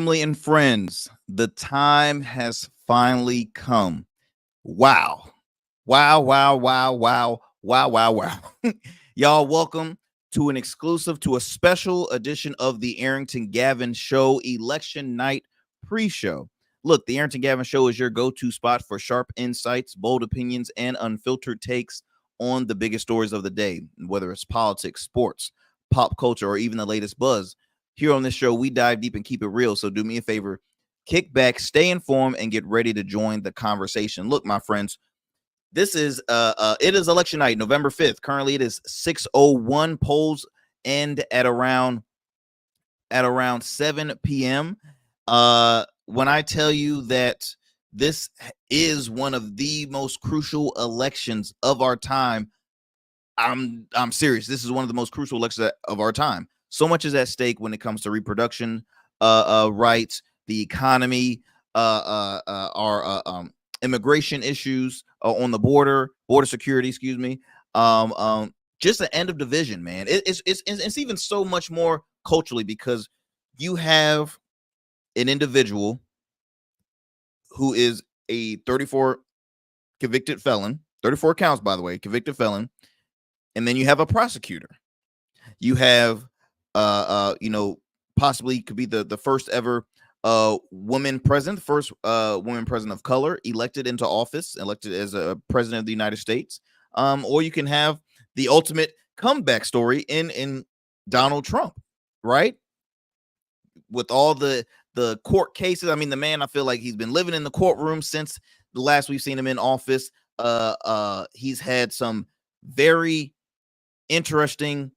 Family and friends, the time has finally come. Wow. Wow, wow, wow, wow, wow, wow, wow. Y'all, welcome to an exclusive, to a special edition of the Arrington Gavin Show election night pre-show. Look, the Arrington Gavin Show is your go-to spot for sharp insights, bold opinions, and unfiltered takes on the biggest stories of the day, whether it's politics, sports, pop culture, or even the latest buzz. Here on this show, we dive deep and keep it real. So do me a favor, kick back, stay informed, and get ready to join the conversation. Look, my friends, this is it is election night, November 5th. Currently, it is 6:01. Polls end at around 7 p.m. When I tell you that this is one of the most crucial elections of our time, I'm serious. This is one of the most crucial elections of our time. So much is at stake when it comes to reproduction rights, the economy, our immigration issues on the border security, excuse me. Just the end of division, man. It's even so much more culturally, because you have an individual who is a 34 convicted felon, 34 counts, by the way, convicted felon, and then you have a prosecutor. You have possibly could be the first ever woman president, first woman president of color elected into office, elected as a president of the United States. Or you can have the ultimate comeback story in Donald Trump, right? With all the court cases. I mean, the man, I feel like he's been living in the courtroom since the last we've seen him in office. He's had some very interesting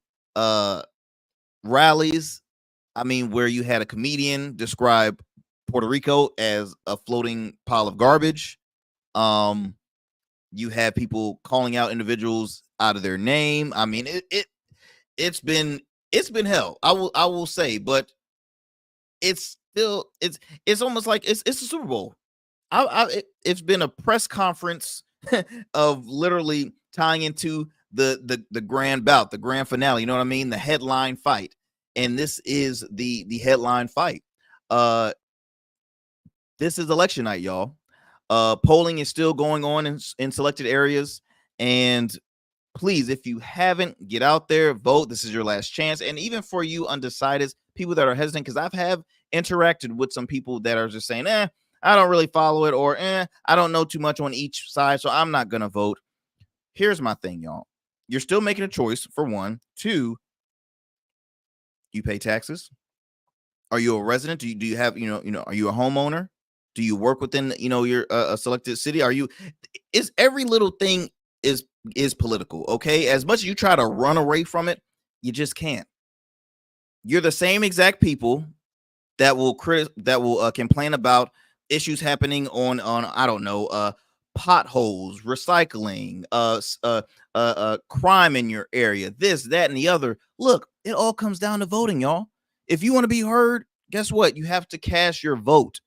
rallies. I mean, where you had a comedian describe Puerto Rico as a floating pile of garbage. You have people calling out individuals out of their name. I mean, it's been hell. I will say, but it's still it's almost like it's a Super Bowl. It's been a press conference of literally tying into the grand bout, the grand finale. You know what I mean? The headline fight. And this is the headline fight. This is election night, y'all. Polling is still going on in selected areas. And please, if you haven't, get out there, vote. This is your last chance. And even for you undecideds, people that are hesitant, because I have interacted with some people that are just saying, I don't really follow it, or I don't know too much on each side, so I'm not going to vote. Here's my thing, y'all. You're still making a choice, for one. Two, you pay taxes. Are you a resident? Do you have, are you a homeowner? Do you work within, your a selected city? Is every little thing is political, okay? As much as you try to run away from it, you just can't. You're the same exact people that will complain about issues happening on I don't know, potholes, recycling, crime in your area, this, that, and the other. Look, it all comes down to voting, y'all. If you want to be heard, guess what? You have to cast your vote.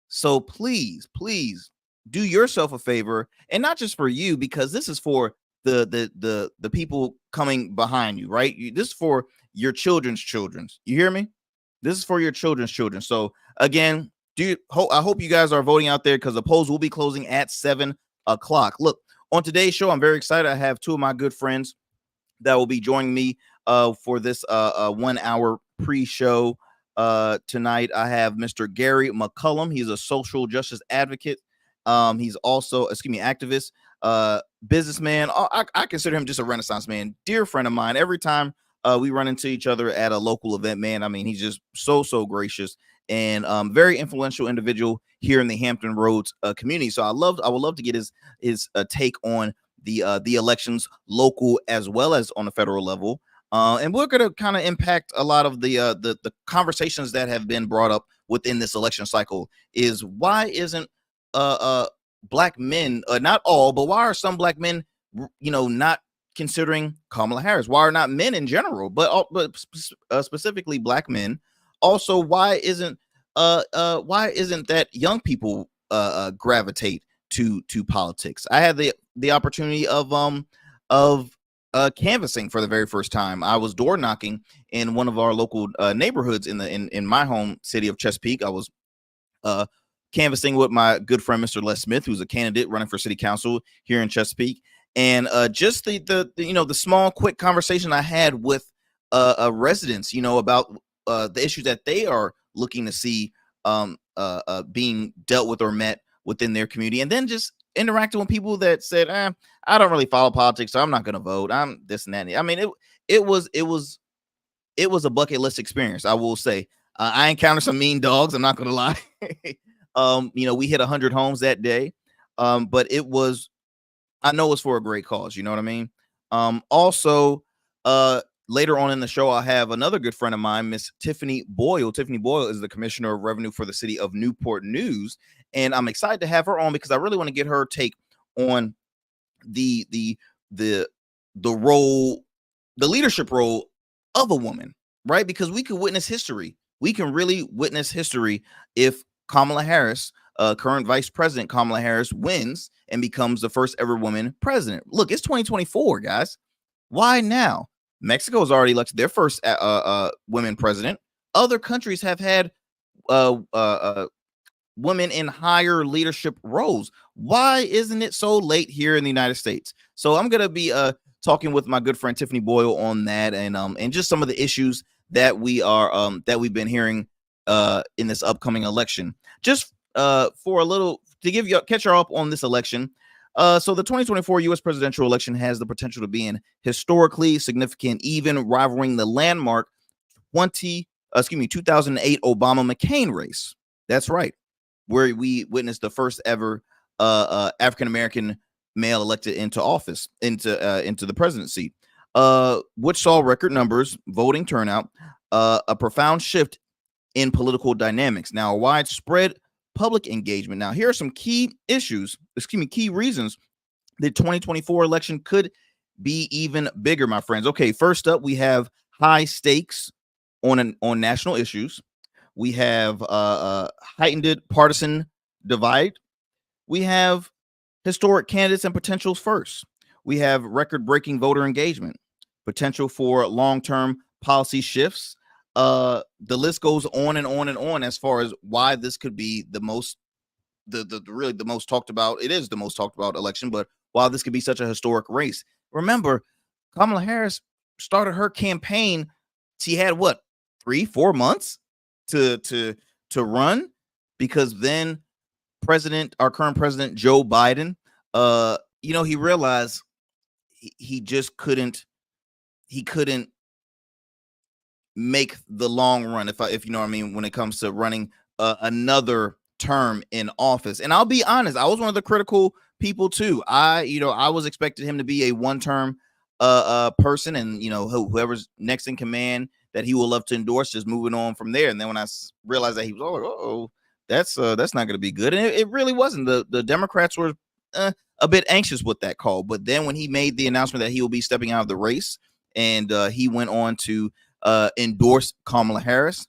So please do yourself a favor, and not just for you, because this is for the people coming behind you, right? This is for your children's children. You hear me? This is for your children's children. So again, I hope you guys are voting out there, because the polls will be closing at 7 o'clock. Look, on today's show, I'm very excited. I have two of my good friends that will be joining me for this 1 hour pre-show tonight. I have Mr. Gary McCullum. He's a social justice advocate. He's also, activist, businessman. I consider him just a Renaissance man, dear friend of mine. Every time we run into each other at a local event, man, I mean, he's just so gracious and very influential individual here in the Hampton Roads community. So I would love to get his take on the elections, local as well as on the federal level. And we're going to kind of impact a lot of the conversations that have been brought up within this election cycle. Is why isn't black men, not all, but why are some black men, not considering Kamala Harris? Why are not men in general, but specifically black men? Also, why isn't that young people gravitate to politics? I had the opportunity of canvassing for the very first time. I was door knocking in one of our local neighborhoods in my home city of Chesapeake. I was canvassing with my good friend Mr. Les Smith, who's a candidate running for city council here in Chesapeake, and just the small quick conversation I had with residents, about the issues that they are looking to see being dealt with or met within their community, and then just interacting with people that said, I don't really follow politics, so I'm not going to vote. I'm this and that. I mean, it was a bucket list experience, I will say. I encountered some mean dogs, I'm not going to lie. We hit 100 homes that day, but I know it's for a great cause. You know what I mean? Also, later on in the show, I'll have another good friend of mine, Miss Tiffany Boyle. Tiffany Boyle is the Commissioner of Revenue for the city of Newport News, and I'm excited to have her on because I really want to get her take on the role, the leadership role of a woman, right? Because we could witness history. We can really witness history if Kamala Harris, current Vice President Kamala Harris, wins and becomes the first ever woman president. Look, it's 2024, guys. Why now? Mexico has already elected their first women president. Other countries have had women in higher leadership roles. Why isn't it so late here in the United States? So I'm going to be talking with my good friend Tiffany Boyle on that, and just some of the issues that we've been hearing in this upcoming election. Just for a little to catch her up on this election. So the 2024 U.S. presidential election has the potential to be an historically significant, even rivaling the landmark 2008 Obama-McCain race. That's right, where we witnessed the first ever African-American male elected into office, into the presidency, which saw record numbers, voting turnout, a profound shift in political dynamics. Now, a widespread public engagement. Now, here are some key reasons the 2024 election could be even bigger, my friends. Okay, first up, we have high stakes on national issues. We have heightened partisan divide. We have historic candidates and potentials first. We have record-breaking voter engagement, potential for long-term policy shifts. The list goes on and on and on as far as why this could be the most talked about. It is the most talked about election, but why this could be such a historic race. Remember, Kamala Harris started her campaign. She had 3-4 months to run, because then our current president Joe Biden, he realized he just couldn't make the long run, if you know what I mean, when it comes to running another term in office. And I'll be honest, I was one of the critical people too. I was expecting him to be a one-term person, and whoever's next in command that he will love to endorse, just moving on from there. And then when I realized that he was that's not going to be good, and it really wasn't. The Democrats were a bit anxious with that call, but then when he made the announcement that he will be stepping out of the race, and he went on to endorse Kamala Harris,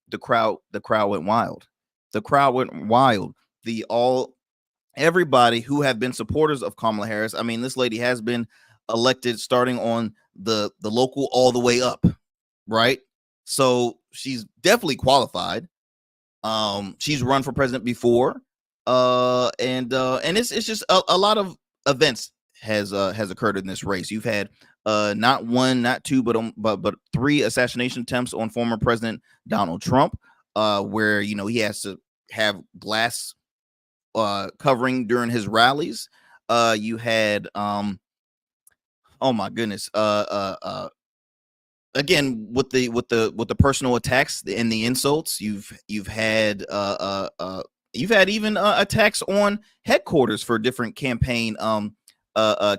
the crowd went wild. The crowd went wild. Everybody who have been supporters of Kamala Harris. I mean, this lady has been elected starting on the local all the way up, right? So she's definitely qualified. She's run for president before, and it's just a lot of events has occurred in this race. You've had not one, not two, but 3 assassination attempts on former President Donald Trump, where he has to have glass covering during his rallies. You had oh my goodness, again with the personal attacks and the insults. You've had even attacks on headquarters for different campaign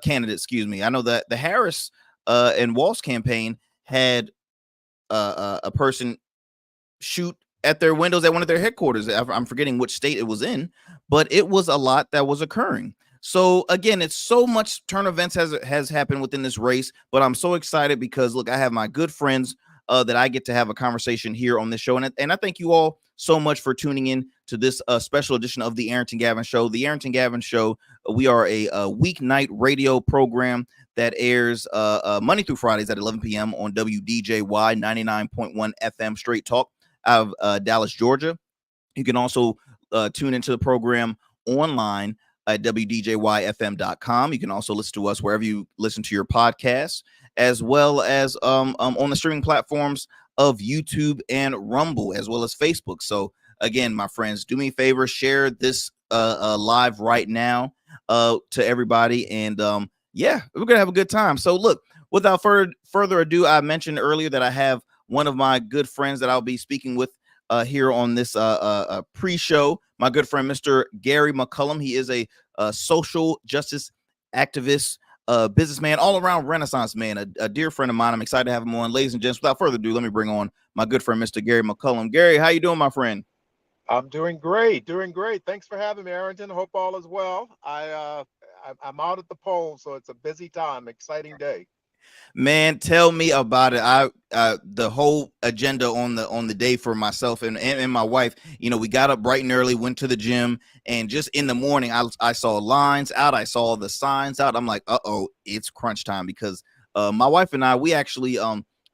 candidates. Excuse me. I know that the Harris and Walsh campaign had a person shoot at their windows at one of their headquarters. I'm forgetting which state it was in, but it was a lot that was occurring. So again, it's so much turn events has happened within this race, but I'm so excited because look, I have my good friends that I get to have a conversation here on this show, and I thank you all so much for tuning in to this special edition of the Arrington Gavin Show. The Arrington Gavin Show, we are a weeknight radio program that airs Monday through Fridays at 11 p.m. on WDJY 99.1 FM Straight Talk out of Dallas, Georgia. You can also tune into the program online at wdjyfm.com. You can also listen to us wherever you listen to your podcasts, as well as on the streaming platforms of YouTube and Rumble, as well as Facebook. So again, my friends, do me a favor, share this live right now to everybody, and yeah, we're gonna have a good time. So look, without further ado, I mentioned earlier that I have one of my good friends that I'll be speaking with here on this pre-show, my good friend, Mr. Gary McCullum. He is a social justice activist, businessman, all-around Renaissance man, a dear friend of mine. I'm excited to have him on. Ladies and gents, without further ado, let me bring on my good friend, Mr. Gary McCullum. Gary, how you doing, my friend? I'm doing great, doing great. Thanks for having me, Arrington. Hope all is well. I'm out at the polls, so it's a busy time, exciting day. Man, tell me about it. I the whole agenda on the day for myself and my wife. You know, we got up bright and early, went to the gym, and just in the morning, I saw lines out. I saw the signs out. I'm like, oh, it's crunch time, because my wife and I, we actually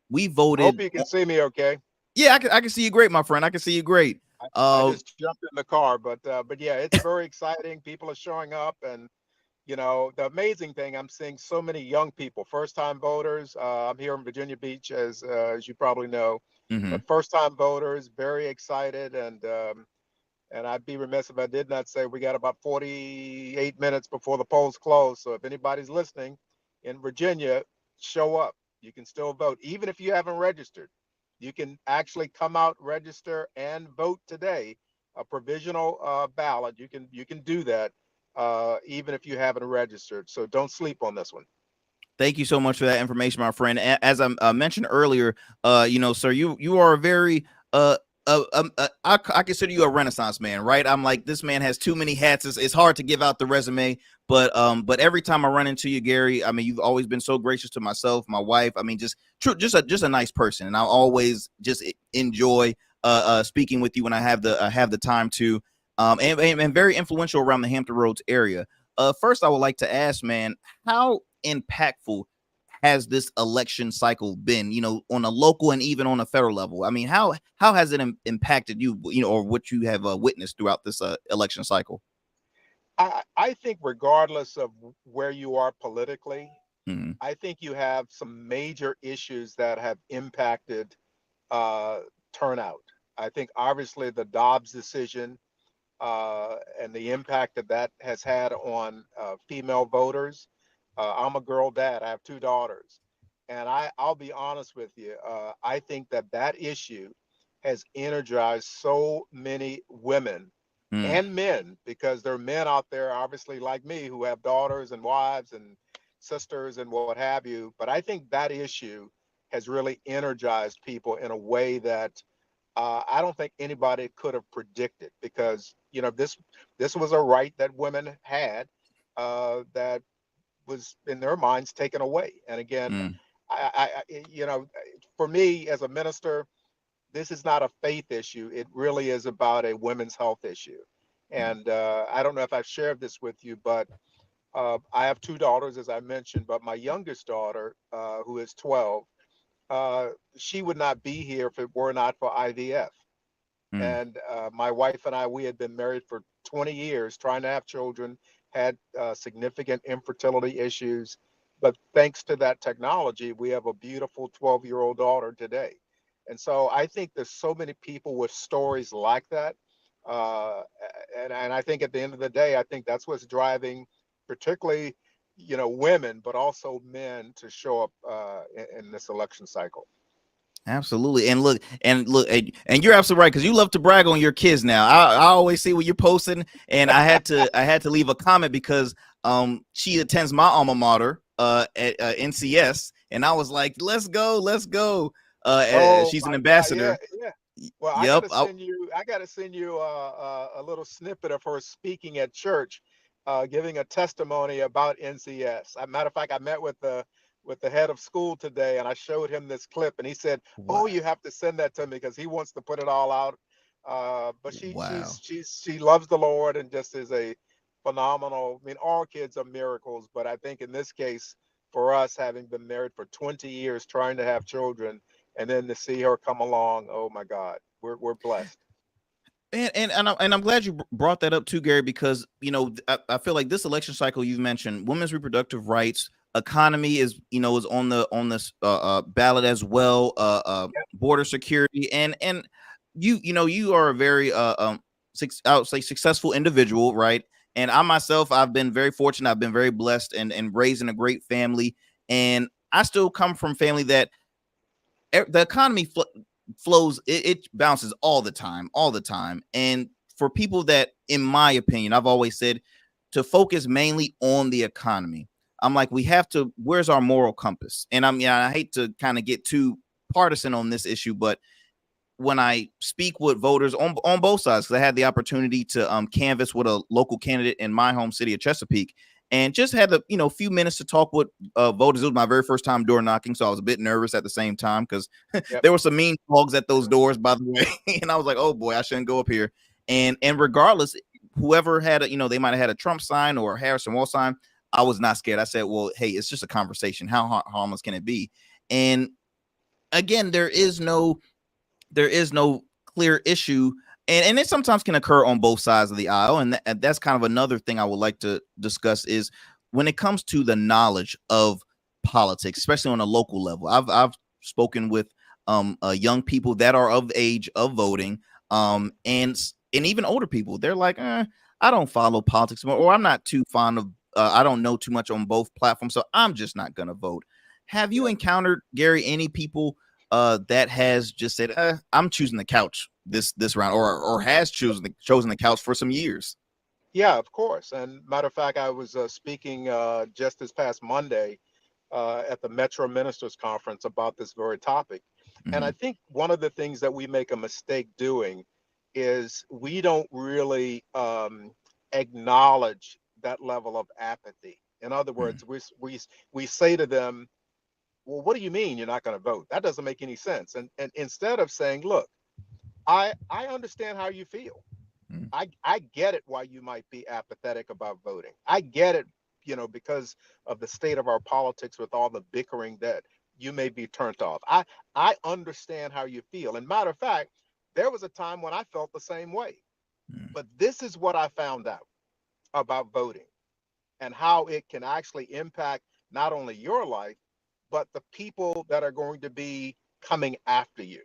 we voted. Hope you can see me okay. Yeah, I can see you great, my friend. I can see you great. I just jumped in the car, but yeah, it's very exciting. People are showing up, and the amazing thing, I'm seeing so many young people, first-time voters. I'm here in Virginia Beach, as you probably know, Mhm. but first-time voters, very excited, and I'd be remiss if I did not say we got about 48 minutes before the polls close. So if anybody's listening in Virginia, show up. You can still vote, even if you haven't registered. You can actually come out, register, and vote today. A provisional ballot. You can do that even if you haven't registered. So don't sleep on this one. Thank you so much for that information, my friend. As I mentioned earlier, sir, you are a very I consider you a Renaissance man, right? I'm like, this man has too many hats. It's hard to give out the resume, but every time I run into you, Gary, I mean, you've always been so gracious to myself, my wife. I mean, just a nice person, and I always just enjoy speaking with you when I have the time to, and very influential around the Hampton Roads area. First, I would like to ask, man, how impactful has this election cycle been, on a local and even on a federal level? I mean, how has it impacted you, or what you have witnessed throughout this election cycle? I think regardless of where you are politically, Mhm. I think you have some major issues that have impacted uh, turnout. I think obviously the Dobbs decision and the impact that that has had on female voters. I'm a girl dad. I have two daughters, and I'll be honest with you. I think that that issue has energized so many women Mm. and men, because there are men out there, obviously like me, who have daughters and wives and sisters and what have you. But I think that issue has really energized people in a way that I don't think anybody could have predicted, because this was a right that women had that was in their minds taken away. And again, Mm. for me as a minister, this is not a faith issue. It really is about a women's health issue. Mm. And I don't know if I've shared this with you, but I have two daughters, as I mentioned. But my youngest daughter, who is 12, uh, she would not be here if it were not for IVF. Mm. And my wife and I, we had been married for 20 years, trying to have children, had significant infertility issues. But thanks to that technology, we have a beautiful 12-year-old daughter today. And so I think there's so many people with stories like that. Uh, and I think at the end of the day, I think that's what's driving, particularly, women, but also men to show up in this election cycle. Absolutely. And look, and you're absolutely right, because you love to brag on your kids now. I always see what you're posting, and I had to leave a comment because she attends my alma mater at NCS, and I was like, let's go. Oh She's an my God. Yeah, ambassador. yeah. Well, I got Yep. to send you. I got to send you a little snippet of her speaking at church, giving a testimony about NCS. Matter of fact, I met with the head of school today, and I showed him this clip, and he said, Wow. "Oh, you have to send that to me because he wants to put it all out." But Wow. she loves the Lord and just is a phenomenal. I mean, all kids are miracles, but I think in this case, for us, having been married for 20 years, trying to have children, and then to see her come along. Oh my God, we're blessed. And I'm glad you brought that up too, Gary, because I feel like this election cycle you've mentioned women's reproductive rights, economy is on this ballot as well, border security, and you are a very I would say successful individual, right? And I myself, I've been very fortunate. I've been very blessed and raised in a great family, and I still come from family that the economy flows, it bounces all the time. And for people that, in my opinion, I've always said to focus mainly on the economy. I'm like, we have to, where's our moral compass? And I hate to kind of get too partisan on this issue, but when I speak with voters on both sides, because I had the opportunity to canvass with a local candidate in my home city of Chesapeake, and just had the few minutes to talk with voters. It was my very first time door knocking, so I was a bit nervous at the same time because there were some mean dogs at those doors, by the way. And I was like, oh boy, I shouldn't go up here. And regardless, whoever had they might have had a Trump sign or a Harrison wall sign, I was not scared. I said, well, hey, it's just a conversation. How harmless can it be? And again, there is no clear issue, and it sometimes can occur on both sides of the aisle, and that's kind of another thing I would like to discuss is when it comes to the knowledge of politics, especially on a local level. I've spoken with young people that are of age of voting, and even older people. They're like, I don't follow politics more, or I'm not too fond of I don't know too much on both platforms, so I'm just not gonna vote. Have you encountered, Gary, any people that has just said, I'm choosing the couch this round, or has chosen the couch for some years? Yeah, of course. And matter of fact, I was speaking just this past Monday at the Metro Ministers Conference about this very topic. Mm-hmm. And I think one of the things that we make a mistake doing is we don't really acknowledge that level of apathy. In other words, we say to them, well, what do you mean you're not going to vote? That doesn't make any sense. And instead of saying, look, I understand how you feel. I get it why you might be apathetic about voting. I get it, because of the state of our politics with all the bickering that you may be turned off. I understand how you feel. And matter of fact, there was a time when I felt the same way. But this is what I found out about voting and how it can actually impact not only your life, but the people that are going to be coming after you.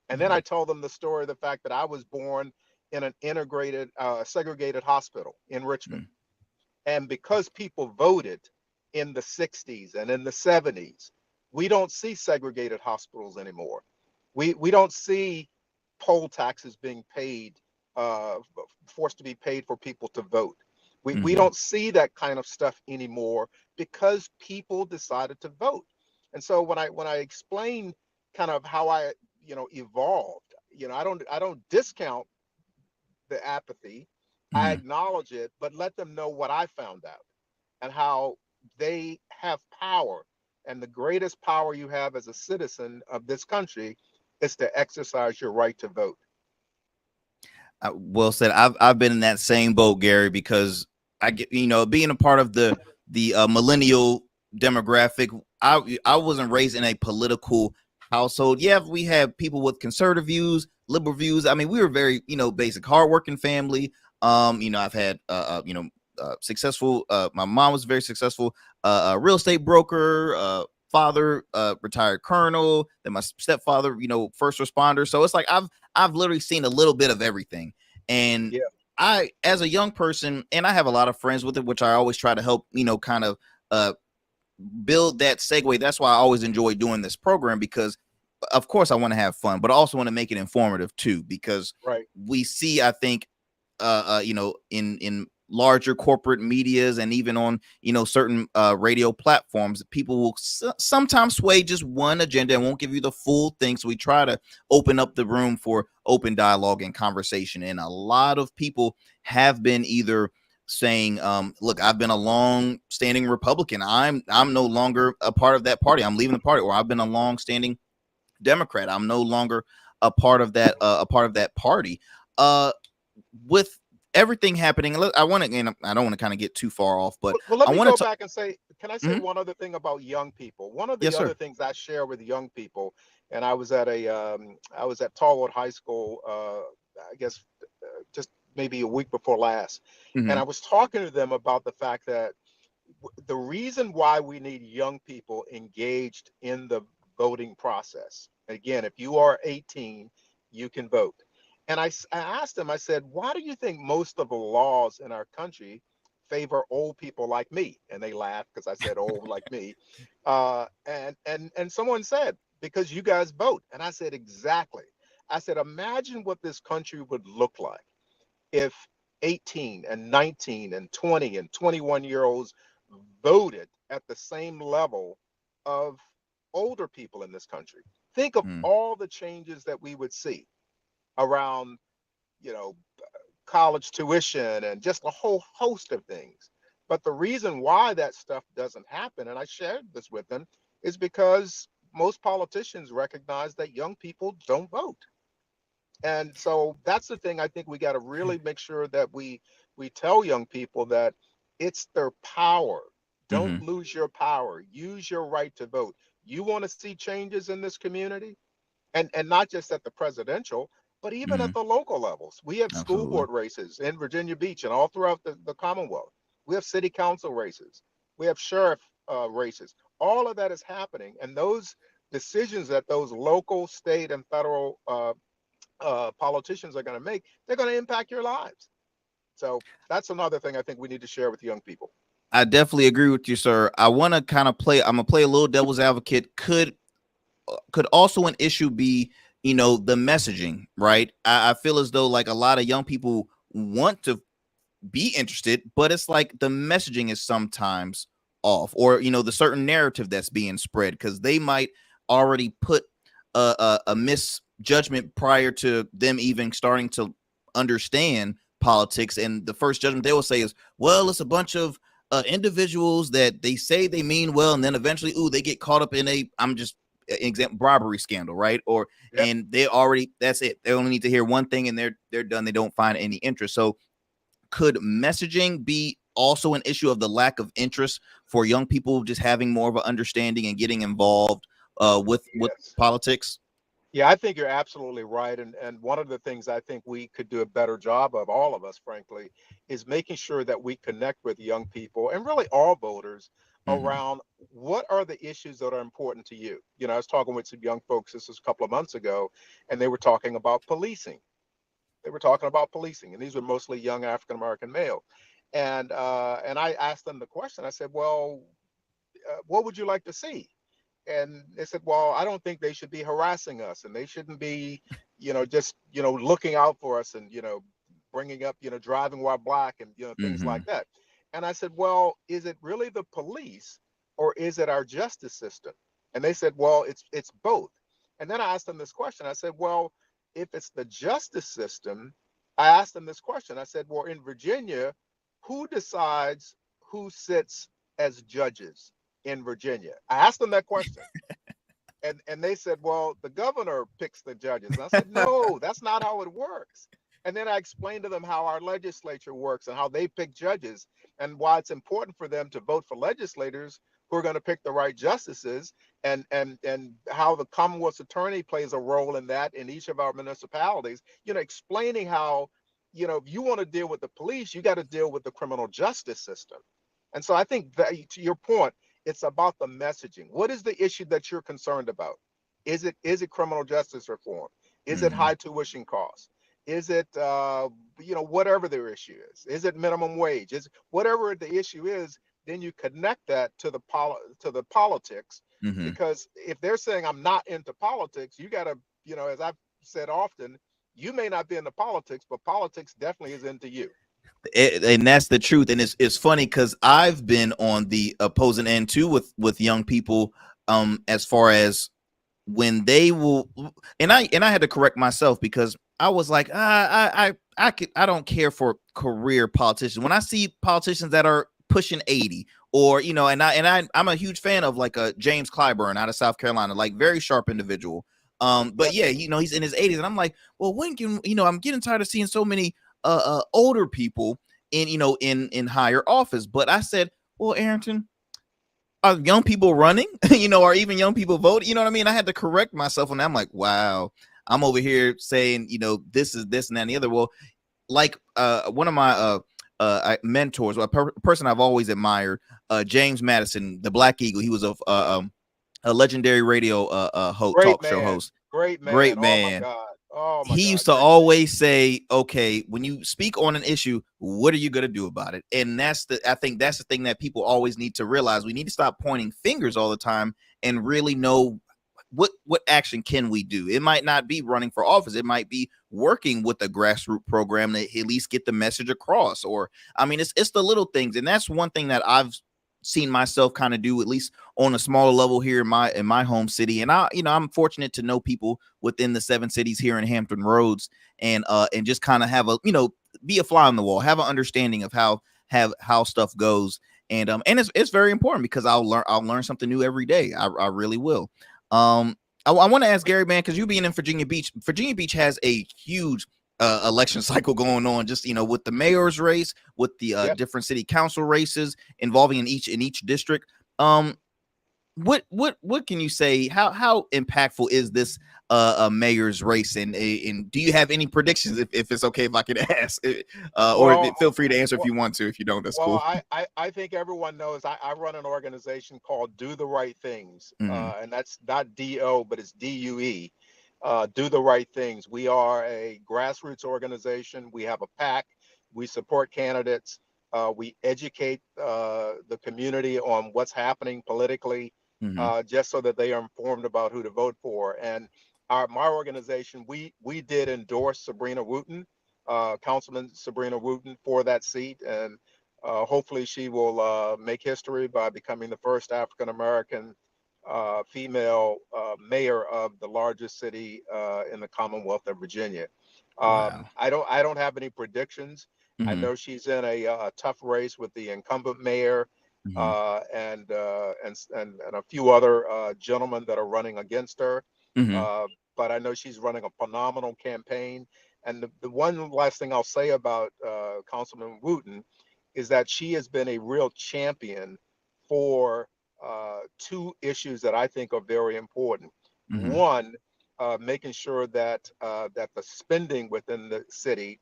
And then I told them the story of the fact that I was born in an integrated, segregated hospital in Richmond. And because people voted in the 60s and in the 70s, we don't see segregated hospitals anymore. We don't see poll taxes being paid, forced to be paid for people to vote. We don't see that kind of stuff anymore because people decided to vote. And so when I explain kind of how I evolved, I don't discount the apathy. I acknowledge it, but let them know what I found out and how they have power. And the greatest power you have as a citizen of this country is to exercise your right to vote. Well said. I've been in that same boat, Gary, because I get being a part of the millennial demographic. I wasn't raised in a political household. Yeah, we had people with conservative views, liberal views. I mean, we were very basic, hardworking family. I've had successful. My mom was very successful, real estate broker. Father, retired colonel. Then my stepfather, first responder. So it's like I've literally seen a little bit of everything. And I, as a young person, and I have a lot of friends with it, which I always try to help, kind of build that segue. That's why I always enjoy doing this program, because of course I want to have fun, but I also want to make it informative too, because we see, I think, in larger corporate medias and even on, certain radio platforms, people will sometimes sway just one agenda and won't give you the full thing. So we try to open up the room for open dialogue and conversation. And a lot of people have been either saying, look, I've been a long-standing Republican. I'm no longer a part of that party. I'm leaving the party. Or I've been a long-standing Democrat. I'm no longer a part of that party. With everything happening. I want to, and I don't want to kind of get too far off, but Well, let I me want go to. back and say, can I say one other thing about young people? One of Yes, the sir. other things I share with young people, and I was at I was at Tallwood High School, I guess just maybe a week before last, and Hmm. I was talking to them about the fact that the reason why we need young people engaged in the voting process. Again, if you are 18, you can vote. And I asked them, I said, why do you think most of the laws in our country favor old people like me? And they laughed because I said old like me. And someone said, because you guys vote. And I said, exactly. I said, imagine what this country would look like if 18 and 19 and 20 and 21-year-olds voted at the same level of older people in this country. Think of Mm. all the changes that we would see around, you know, college tuition and just a whole host of things. But the reason why that stuff doesn't happen, and I shared this with them, is because most politicians recognize that young people don't vote. And so that's the thing I think we got to really make sure that we tell young people that it's their power. Don't Hmm. lose your power. Use your right to vote. You want to see changes in this community, and not just at the presidential, but even Hmm. at the local levels. We have school Absolutely. board races in Virginia Beach and all throughout the Commonwealth. We have city council races. We have sheriff races. All of that is happening, and those decisions that those local, state, and federal politicians are going to make, they're going to impact your lives. So that's another thing I think we need to share with young people. I definitely agree with you, sir. I want to kind of play. I'm gonna play a little devil's advocate. Could also an issue be, the messaging, right? I feel as though like a lot of young people want to be interested, but it's like the messaging is sometimes off, or the certain narrative that's being spread, because they might already put a misjudgment prior to them even starting to understand politics, and the first judgment they will say is, well, it's a bunch of individuals that they say they mean well, and then eventually, ooh, they get caught up in I'm just example bribery scandal, right? Or Yep. and they already, that's it, they only need to hear one thing and they're done, they don't find any interest. So could messaging be also an issue of the lack of interest for young people just having more of an understanding and getting involved with Yes. politics? Yeah, I think you're absolutely right. And one of the things I think we could do a better job of, all of us, frankly, is making sure that we connect with young people and really all voters Hmm. around what are the issues that are important to you. I was talking with some young folks, this was a couple of months ago, and they were talking about policing. And these were mostly young African American male. And I asked them the question. I said, well, what would you like to see? And they said, well, I don't think they should be harassing us, and they shouldn't be, just looking out for us, and bringing up, driving while black, and things like Hmm. that. And I said, well, is it really the police, or is it our justice system? And they said, well, it's both. And then I asked them this question. I said, well, if it's the justice system, I asked them this question. I said, well, in Virginia, who decides who sits as judges in Virginia? I asked them that question. And they said, well, the governor picks the judges. And I said, no, that's not how it works. And then I explained to them how our legislature works and how they pick judges, and why it's important for them to vote for legislators who are going to pick the right justices, and how the Commonwealth's attorney plays a role in that in each of our municipalities, explaining how, if you want to deal with the police, you got to deal with the criminal justice system. And so I think that, to your point, it's about the messaging. What is the issue that you're concerned about? Is it criminal justice reform? Is it Hmm. high tuition costs? Is it whatever their issue is? Is it minimum wage? Is whatever the issue is? Then you connect that to the politics, Hmm. because if they're saying I'm not into politics, you got to, as I've said often, you may not be into politics, but politics definitely is into you. And that's the truth. And it's funny because I've been on the opposing end too with young people, as far as when they will, and I had to correct myself, because I was like, I don't care for career politicians. When I see politicians that are pushing 80, or I'm a huge fan of like a James Clyburn out of South Carolina, like very sharp individual. But Yep. yeah, he's in his 80s, and I'm like, well, when can I'm getting tired of seeing so many older people in, in higher office. But I said, well, Arrington, are young people running? Are even young people voting? You know what I mean? I had to correct myself on that. I'm like, wow, I'm over here saying, this is this and that and the other. Well, like one of my mentors, a person I've always admired, James Madison, the Black Eagle. He was a legendary radio Great talk show man. host. Great Great man. Oh my man. God. Oh my He God. used to Great man. always say, okay, when you speak on an issue, what are you going to do about it? And I think that's the thing that people always need to realize. We need to stop pointing fingers all the time and really know what action can we do. It might not be running for office. It might be working with a grassroots program to at least get the message across. Or, I mean, it's the little things. And that's one thing that I've seen myself kind of do, at least on a smaller level here in my home city. And I'm fortunate to know people within the 7 cities here in Hampton Roads, and just kind of have a, be a fly on the wall, have an understanding of how stuff goes. And it's very important, because I'll learn something new every day. I really will. I want to ask Gary, man, because you being in Virginia Beach has a huge election cycle going on, just with the mayor's race, with the Yep. different city council races involving in each district. What can you say? How impactful is this mayor's race, and do you have any predictions? If it's okay if I could ask, or Well, feel free to answer if well, you want to. If you don't, that's well, cool. I think everyone knows I run an organization called Do the Right Things, Mm-hmm. and that's not DO, but it's DUE. Do the Right Things. We are a grassroots organization. We have a PAC. We support candidates. We educate the community on what's happening politically, Mm-hmm. just so that they are informed about who to vote for. And my organization, we did endorse Sabrina Wooten, Councilman Sabrina Wooten, for that seat, and hopefully she will make history by becoming the first African American female mayor of the largest city in the Commonwealth of Virginia. Wow. I don't have any predictions. I Mm-hmm. know she's in a tough race with the incumbent mayor, Mm-hmm. and a few other gentlemen that are running against her. Mm-hmm. Uh, but I know she's running a phenomenal campaign. And the one last thing I'll say about Councilman Wooten is that she has been a real champion for two issues that I think are very important. Mm-hmm. One, making sure that the spending within the city,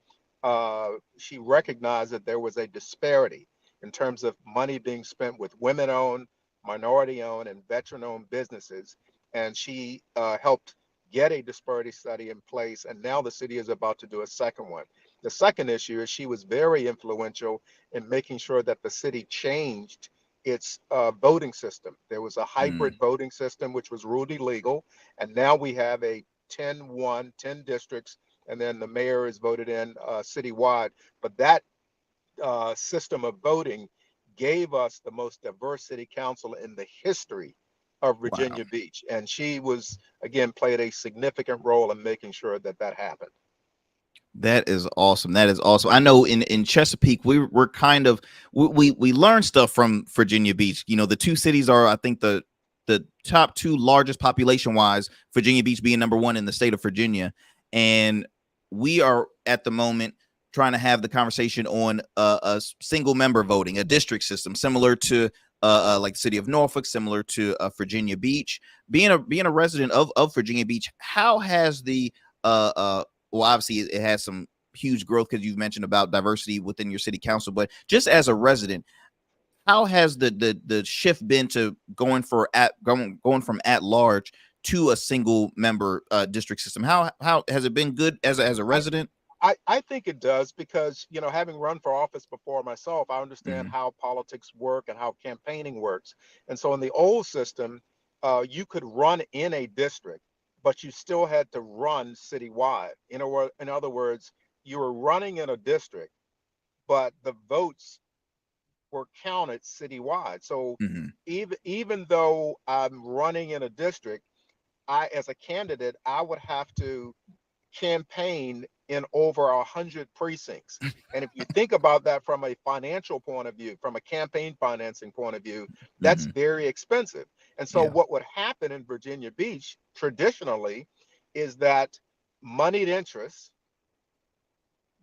she recognized that there was a disparity in terms of money being spent with women-owned, minority-owned, and veteran-owned businesses, and she helped get a disparity study in place, and now the city is about to do a second one. The second issue is she was very influential in making sure that the city changed its voting system. There was a hybrid voting system, which was ruled illegal, and now we have a 10-1, 10 districts, and then the mayor is voted in citywide. But that system of voting gave us the most diverse city council in the history of Wow. Virginia Beach. And she was, again, played a significant role in making sure that that happened. That is awesome. That is awesome. I know in Chesapeake, we're kind of we learn stuff from Virginia Beach. The two cities are, I think, the top two largest population wise, Virginia Beach being number one in the state of Virginia. And we are at the moment trying to have the conversation on a single member voting, a district system similar to like the city of Norfolk, similar to Virginia Beach. Being a resident of Virginia Beach, how has the well, obviously it has some huge growth, because you've mentioned about diversity within your city council, but just as a resident, how has the shift been to going from at large to a single member district system? How has it been good as a I, resident? I think it does because, having run for office before myself, I understand Mm-hmm. how politics work and how campaigning works. And so in the old system, you could run in a district, but you still had to run citywide. In other words, you were running in a district, but the votes were counted citywide. So Mm-hmm. even though I'm running in a district, as a candidate, I would have to campaign in over 100 precincts. And if you think about that from a financial point of view, from a campaign financing point of view, that's Mm-hmm. very expensive. And so Yeah. what would happen in Virginia Beach traditionally is that moneyed interests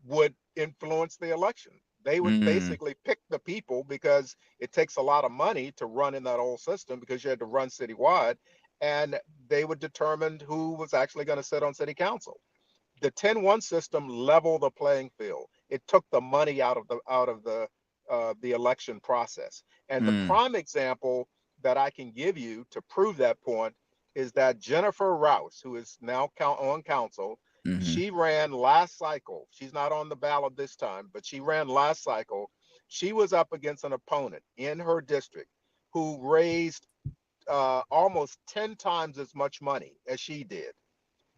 would influence the election. They would Mm, basically pick the people because it takes a lot of money to run in that old system because you had to run citywide, and they would determine who was actually going to sit on city council. The 10-1 system leveled the playing field. It took the money out of the election process. And the mm, prime example that I can give you to prove that point is that Jennifer Rouse, who is now on council, mm-hmm. she ran last cycle. She's not on the ballot this time, but she ran last cycle. She was up against an opponent in her district who raised almost 10 times as much money as she did,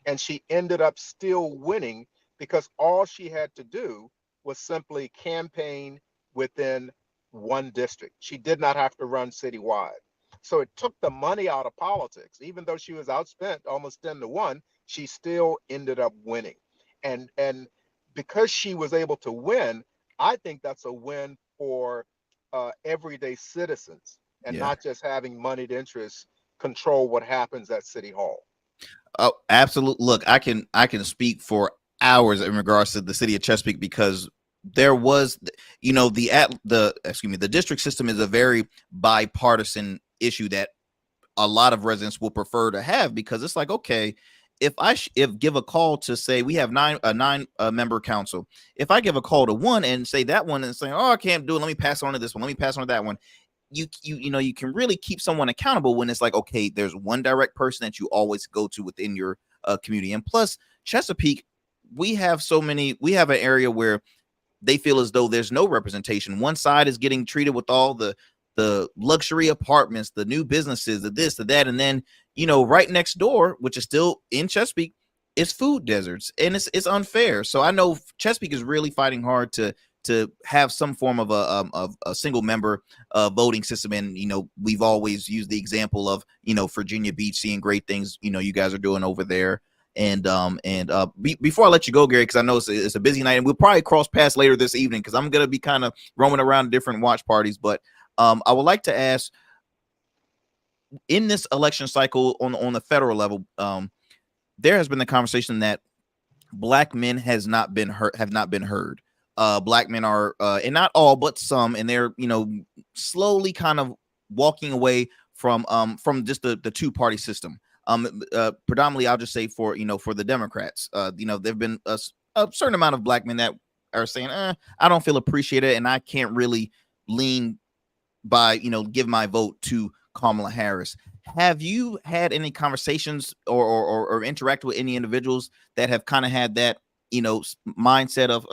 and she ended up still winning because all she had to do was simply campaign within one district. She did not have to run citywide. So it took the money out of politics. Even though she was outspent almost 10-1, she still ended up winning. And because she was able to win, I think that's a win for everyday citizens, and Yeah. not just having moneyed interests control what happens at City Hall. Oh, absolutely. Look, I can speak for hours in regards to the city of Chesapeake because there was, the excuse me, the district system is a very bipartisan issue that a lot of residents will prefer to have because it's like, okay, if give a call to say we have nine member council, if I give a call to one and say that one and saying, oh, I can't do it, let me pass on to this one, let me pass on to that one, you can really keep someone accountable when it's like, okay, there's one direct person that you always go to within your community. And plus, Chesapeake, we have an area where they feel as though there's no representation. One side is getting treated with all the luxury apartments, the new businesses, the this, the that, and then right next door, which is still in Chesapeake, is food deserts, and it's unfair. So I know Chesapeake is really fighting hard to have some form of a single member voting system, and we've always used the example of Virginia Beach, seeing great things you guys are doing over there. And before I let you go, Gary, because I know it's a busy night, and we'll probably cross paths later this evening because I'm gonna be kind of roaming around different watch parties. But I would like to ask, in this election cycle on the federal level, there has been the conversation that black men have not been heard. Black men are, and not all, but some, and they're slowly kind of walking away from just the two-party system. Predominantly, I'll just say for the Democrats, there've been a certain amount of black men that are saying, I don't feel appreciated, and I can't really lean by give my vote to Kamala Harris. Have you had any conversations or interact with any individuals that have kind of had that mindset of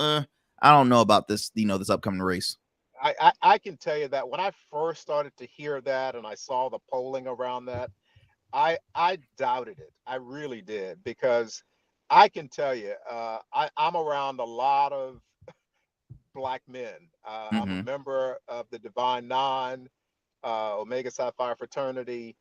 I don't know about this this upcoming race? I can tell you that when I first started to hear that and I saw the polling around that, I doubted it. I really did, because I can tell you, I'm around a lot of black men. I'm a Mm-hmm. member of the Divine Nine, Omega Psi Phi fraternity.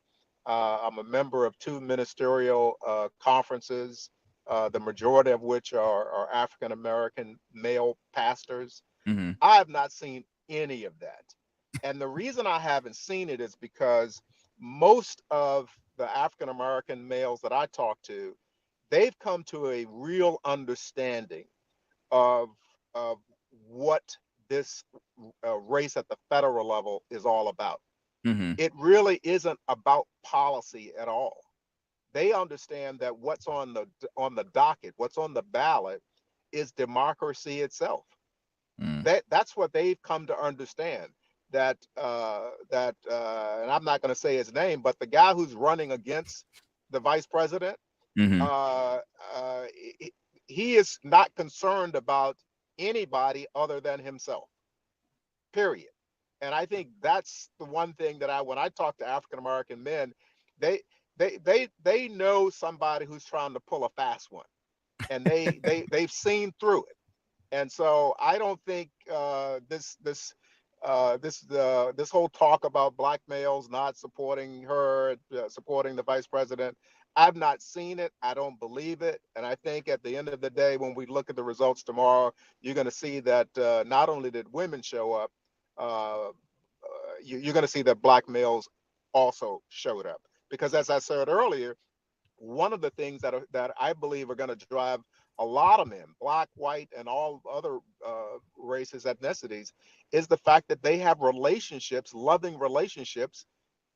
I'm a member of two ministerial conferences, the majority of which are African American male pastors. Mm-hmm. I have not seen any of that. And the reason I haven't seen it is because most of the African American males that I talk to, they've come to a real understanding of, of what this race at the federal level is all about. Mm-hmm. It really isn't about policy at all. They understand that what's on the docket, what's on the ballot, is democracy itself. Mm-hmm. That's what they've come to understand. And I'm not going to say his name, but the guy who's running against the vice president, Mm-hmm. uh, uh, he, he is not concerned about anybody other than himself. Period. And I think that's the one thing that when I talk to African American men, they they know somebody who's trying to pull a fast one, and they've seen through it. And so I don't think this whole talk about black males not supporting her, supporting the vice president, I've not seen it. I don't believe it. And I think at the end of the day, when we look at the results tomorrow, you're going to see that not only did women show up, uh, you're going to see that black males also showed up. Because as I said earlier, one of the things that I believe are going to drive a lot of men, black, white, and all other races, ethnicities, is the fact that they have relationships, loving relationships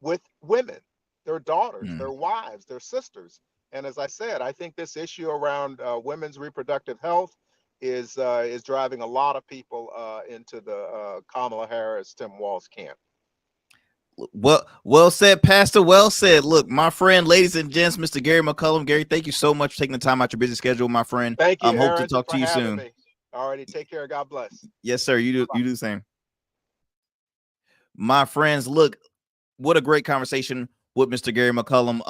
with women, their daughters, Mm. their wives, their sisters. And as I said, I think this issue around women's reproductive health is driving a lot of people into the Kamala Harris, Tim Walz camp. Well said, Pastor. Well said. Look, my friend, ladies and gents, Mr. Gary McCullum. Gary, thank you so much for taking the time out your busy schedule, my friend. Thank you, Hope to Arrington, talk for to you having soon. me. All righty, take care. God bless. Yes, sir. You Bye-bye. do the same. My friends, look, what a great conversation with Mr. Gary McCullum.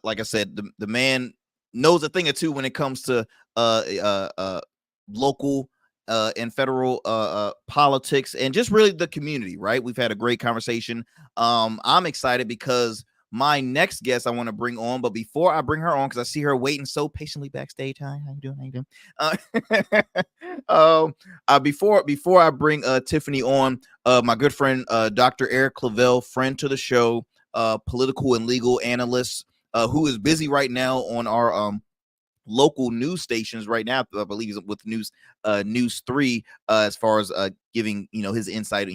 Like I said, the man knows a thing or two when it comes to local and federal politics and just really the community, right? We've had a great conversation. I'm excited because my next guest I want to bring on, but before I bring her on, because I see her waiting so patiently backstage. Hi, how you doing? How you doing? Before I bring Tiffany on, my good friend Dr. Eric Clavell, friend to the show, political and legal analyst, who is busy right now on our local news stations right now. I believe he's with News 3 as far as giving his insight,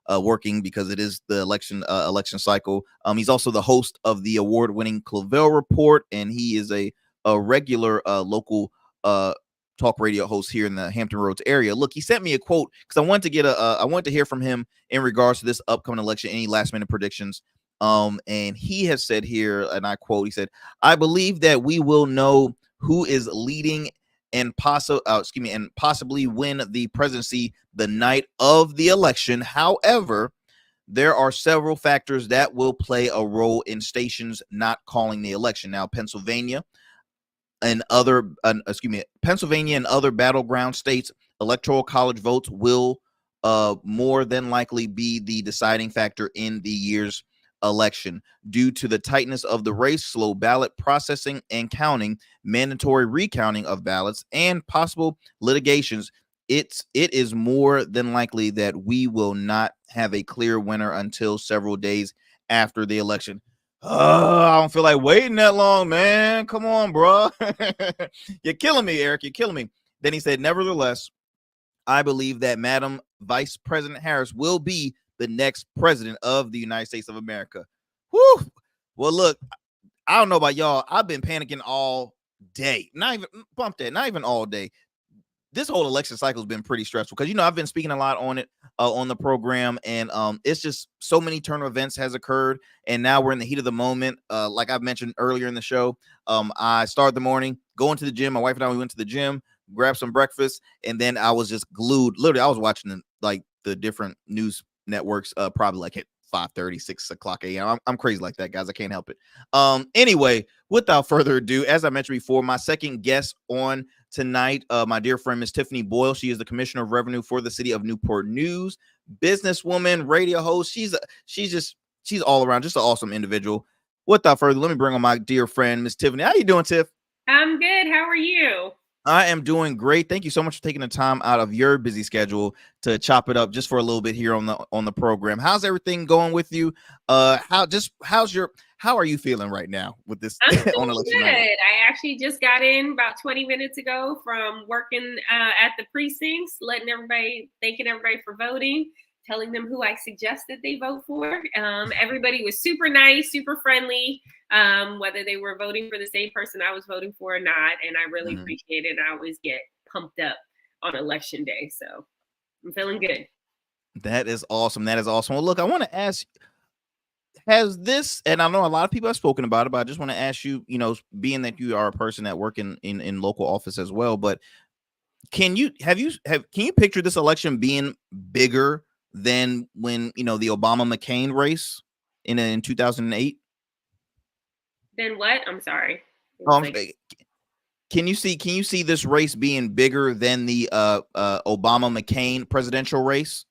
working because it is the election cycle. He's also the host of the award-winning Clavell Report, and he is a regular local talk radio host here in the Hampton Roads area. Look, he sent me a quote because I wanted to hear from him in regards to this upcoming election. Any last-minute predictions? And he has said here, and I quote, he said, "I believe that we will know who is leading and possibly win the presidency the night of the election. However, there are several factors that will play a role in stations not calling the election." Now, Pennsylvania and other battleground states, electoral college votes will more than likely be the deciding factor in the year's election. Due to the tightness of the race, slow ballot processing and counting, mandatory recounting of ballots, and possible litigations, it is more than likely that we will not have a clear winner until several days after the election. I don't feel like waiting that long, man. Come on, bro. You're killing me, Eric. You're killing me. Then he said, "Nevertheless, I believe that Madam Vice President Harris will be the next president of the United States of America." Whew. Well, look, I don't know about y'all. I've been panicking all day. Not even all day. This whole election cycle has been pretty stressful because I've been speaking a lot on it on the program, and it's just so many turn of events has occurred, and now we're in the heat of the moment. Like I've mentioned earlier in the show, I started the morning going to the gym. My wife and I, we went to the gym, grabbed some breakfast, and then I was just glued. Literally, I was watching the different news networks, probably like at 5:30, 6 o'clock a.m. I'm crazy like that, guys. I can't help it. Anyway, without further ado, as I mentioned before, my second guest on tonight, my dear friend, Miss Tiffany Boyle. She is the Commissioner of Revenue for the city of Newport News, businesswoman, radio host. She's all around just an awesome individual. Without further, let me bring on my dear friend, Miss Tiffany. How you doing, Tiff? I'm good. How are you? I am doing great. Thank you so much for taking the time out of your busy schedule to chop it up just for a little bit here on the program. How's everything going with you? How are you feeling right now with this on election night? I actually just got in about 20 minutes ago from working at the precincts, thanking everybody for voting, telling them who I suggested they vote for. Everybody was super nice, super friendly, whether they were voting for the same person I was voting for or not. And I really appreciate it. I always get pumped up on election day. So I'm feeling good. That is awesome. Well, look, I want to ask, has this, and I know a lot of people have spoken about it, but I just want to ask you, being that you are a person that work in local office as well, but can you picture this election being bigger than when the Obama-McCain race in 2008? Then what? I'm sorry. Can you see this race being bigger than the Obama-McCain presidential race?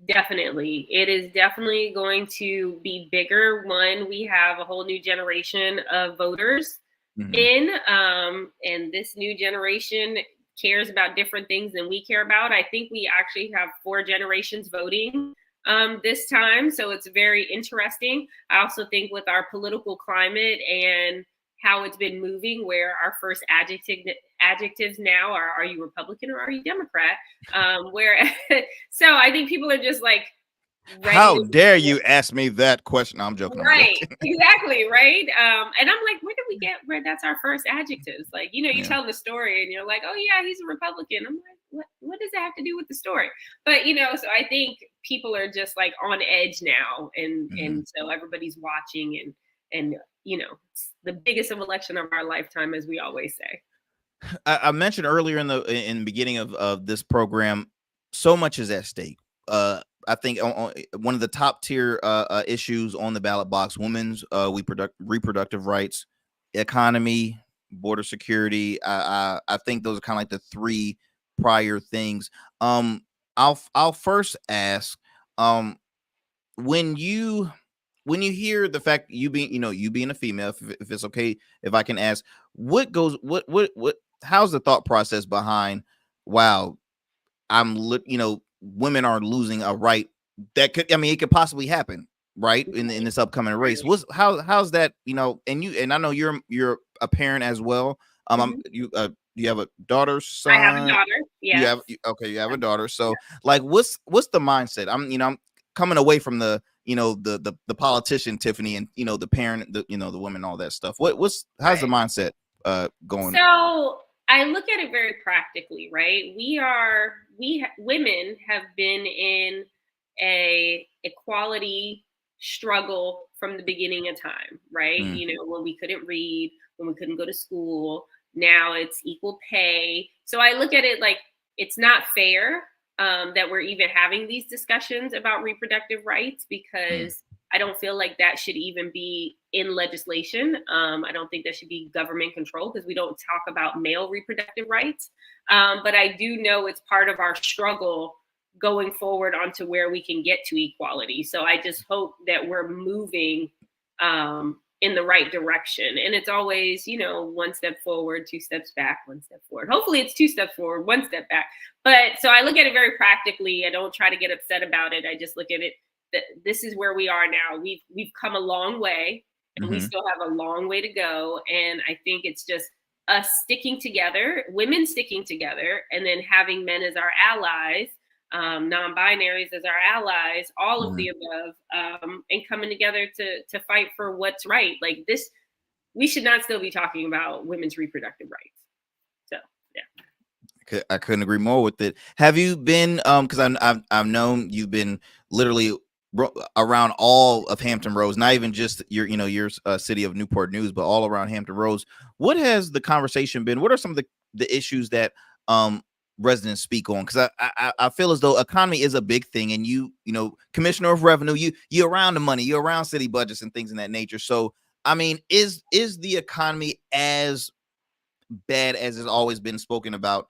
Definitely. It is definitely going to be bigger. One, we have a whole new generation of voters in, and this new generation cares about different things than we care about. I think we actually have 4 generations voting this time, so it's very interesting. I also think with our political climate and how it's been moving, where our first adjectives now are you Republican or are you Democrat? Where so I think people are just like, how dare you ask me that question? No, I'm joking. Right, exactly, right. And I'm like, where did we get where that's our first adjectives? Like, you know, you tell the story and you're like, oh yeah, he's a Republican. I'm like, what does that have to do with the story? But you know, so I think people are just like on edge now, and so everybody's watching, and you know, it's the biggest election of our lifetime, as we always say. I mentioned earlier in the beginning of this program, so much is at stake. I think on one of the top tier issues on the ballot box: women's reproductive rights, economy, border security. I think those are kind of like the three prior things. I'll first ask, when you hear the fact you being a female, if it's okay if I can ask, what how's the thought process behind, wow, women are losing a right that could, it could possibly happen, right, in this upcoming race. How's that, and I know you're a parent as well. You have a daughter, son? I have a daughter. Yeah. You have a daughter. So like, what's the mindset? I'm coming away from the politician Tiffany, and the parent, the women, all that stuff. How's the mindset going? So I look at it very practically, right? Women have been in a equality struggle from the beginning of time, right? When we couldn't read, when we couldn't go to school. Now it's equal pay. So I look at it like it's not fair that we're even having these discussions about reproductive rights, because I don't feel like that should even be in legislation. I don't think that should be government control, because we don't talk about male reproductive rights. But I do know it's part of our struggle going forward onto where we can get to equality. So I just hope that we're moving in the right direction. And it's always, one step forward, two steps back, one step forward. Hopefully it's two steps forward, one step back. But so I look at it very practically. I don't try to get upset about it. I just look at it that this is where we are now. We've come a long way, and we still have a long way to go. And I think it's just us sticking together, women sticking together, and then having men as our allies, non-binaries as our allies, all of the above, and coming together to fight for what's right. Like this, we should not still be talking about women's reproductive rights. So, yeah. I couldn't agree more with it. Have you been, because I've known you've been literally around all of Hampton Roads, not even just your city of Newport News, but all around Hampton Roads. What has the conversation been? What are some of the issues that residents speak on? Because I feel as though economy is a big thing, and Commissioner of Revenue, you're around the money, you're around city budgets and things in that nature. So is the economy as bad as it's always been spoken about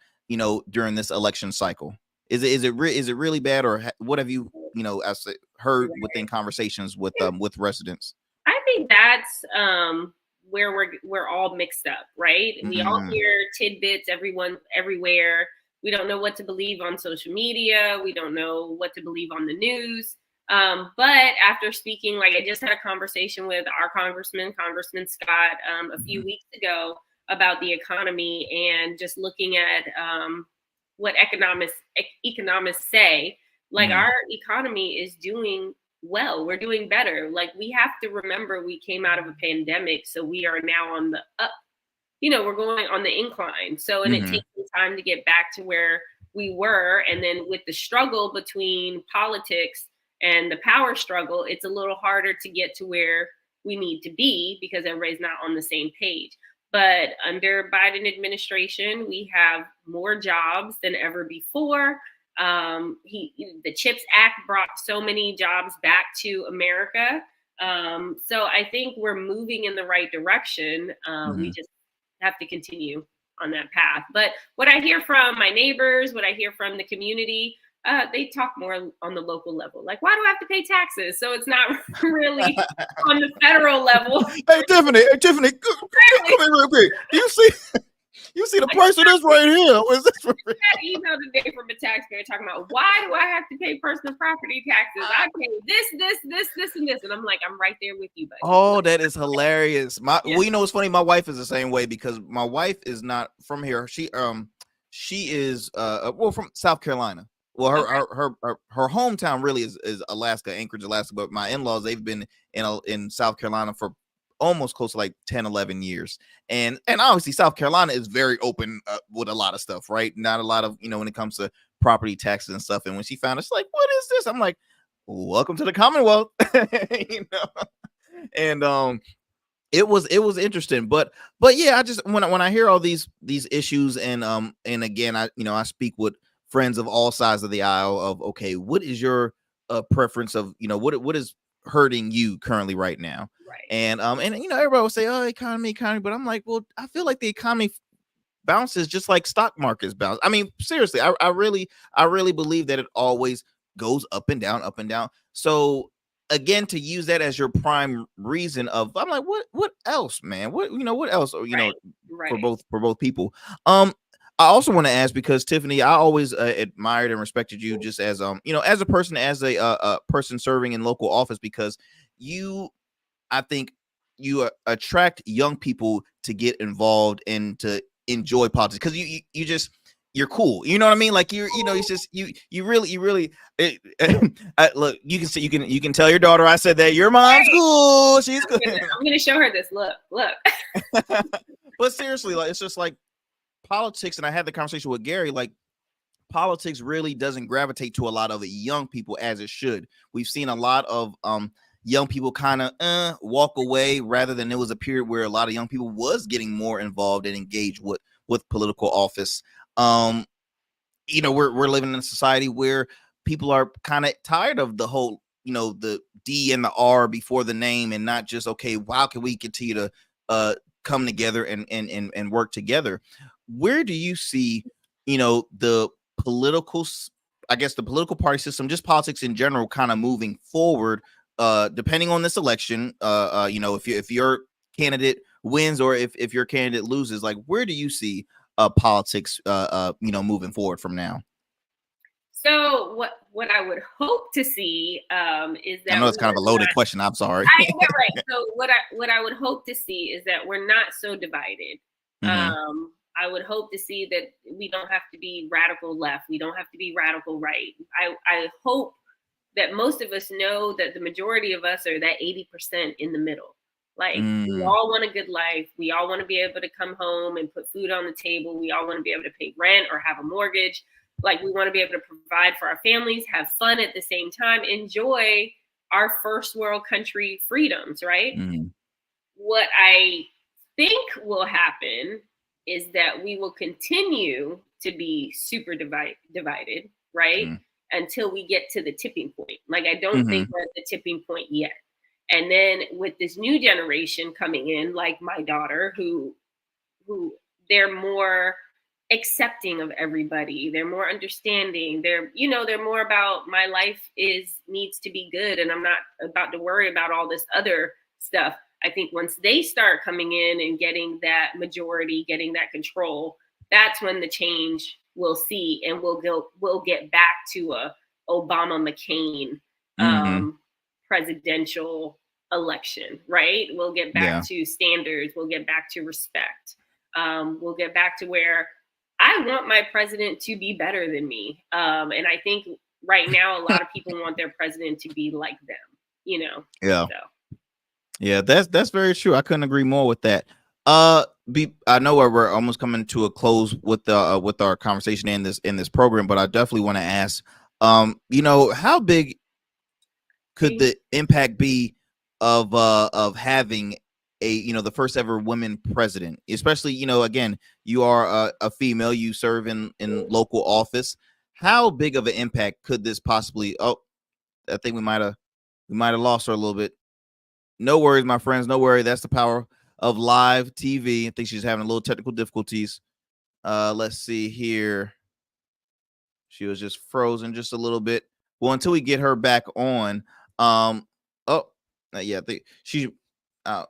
during this election cycle? Is it really bad, or what have you heard within conversations with residents? I think that's where we're all mixed up, right? We all hear tidbits, everywhere. We don't know what to believe on social media. We don't know what to believe on the news. But after speaking, like I just had a conversation with our Congressman Scott, a few weeks ago about the economy, and just looking at what economists say, like our economy is doing well. We're doing better. Like we have to remember we came out of a pandemic, so we are now on the up. We're going on the incline. So, and it takes some time to get back to where we were. And then with the struggle between politics and the power struggle, it's a little harder to get to where we need to be, because everybody's not on the same page. But under Biden administration, we have more jobs than ever before. The CHIPS Act brought so many jobs back to America. So I think we're moving in the right direction. We just have to continue on that path. But what I hear from my neighbors, what I hear from the community, they talk more on the local level. Like, why do I have to pay taxes? So it's not really on the federal level. Hey, Tiffany, come here real quick. You see the price of this right here. What is this for? I got an email today from a taxpayer talking about why do I have to pay personal property taxes? I pay this, and this, and I'm like, I'm right there with you, buddy. Oh, that is hilarious. Yeah. Well, you know what's funny? My wife is the same way because my wife is not from here. She is well from South Carolina. Well, her hometown really is Alaska, Anchorage, Alaska. But my in-laws, they've been in South Carolina for almost close to like 10, 11 years. And obviously South Carolina is very open with a lot of stuff, right? Not a lot of, when it comes to property taxes and stuff. And when she found it, she's like, what is this? I'm like, welcome to the Commonwealth. And it was interesting, but yeah, I just when I hear all these issues and again, I speak with friends of all sides of the aisle of, okay, what is your preference of, what is hurting you currently right now? Right. And everybody will say, oh, economy, but I'm like, well, I feel like the economy bounces just like stock markets bounce. I mean, seriously, I really believe that it always goes up and down, up and down. So again, to use that as your prime reason of, I'm like, what else, man? What else, Right. for both people. I also want to ask, because Tiffany, I always admired and respected you just as as a person, as a person serving in local office, because I think you attract young people to get involved and to enjoy politics, because you're cool. You know what I mean? Like it's just you really look, you can see, you can tell your daughter I said that your mom's cool. She's good. I'm gonna show her this. Look. But seriously, like, it's just like politics, and I had the conversation with Gary, like politics really doesn't gravitate to a lot of the young people as it should. We've seen a lot of young people kind of walk away, rather than it was a period where a lot of young people was getting more involved and engaged with political office. We're living in a society where people are kind of tired of the whole, the D and the R before the name, and not just, okay, how can we continue to come together and work together? Where do you see, the political, I guess the political party system, just politics in general, kind of moving forward, depending on this election, if your candidate wins or if your candidate loses, like, where do you see politics, moving forward from now? So what I would hope to see is that, I know it's kind of a loaded question. I'm sorry. I know, right? So what I would hope to see is that we're not so divided. Mm-hmm. I would hope to see that we don't have to be radical left. We don't have to be radical right. I hope that most of us know that the majority of us are that 80% in the middle. Like, we all want a good life. We all want to be able to come home and put food on the table. We all want to be able to pay rent or have a mortgage. Like, we want to be able to provide for our families, have fun at the same time, enjoy our first world country freedoms, right? Mm-hmm. What I think will happen is that we will continue to be super divided, right? Mm-hmm. Until we get to the tipping point. Like, I don't think we're at the tipping point yet. And then with this new generation coming in, like my daughter, who they're more accepting of everybody. They're more understanding. They're more about, my life needs to be good, and I'm not about to worry about all this other stuff. I think once they start coming in and getting that majority, getting that control, that's when the change we'll see, and we'll get back to a Obama McCain presidential election, right? We'll get back to standards. We'll get back to respect. We'll get back to where I want my president to be better than me. And I think right now, a lot of people want their president to be like them, Yeah. So. Yeah, that's very true. I couldn't agree more with that. I know we're almost coming to a close with our conversation in this program, but I definitely want to ask, how big could the impact be of having the first ever women president, especially, again, you are a female, you serve in local office. How big of an impact could this possibly? Oh, I think we might have lost her a little bit. No worries, my friends. No worry. That's the power of live TV. I think she's having a little technical difficulties. Let's see here. She was just frozen just a little bit. Well, until we get her back on. Yeah, I think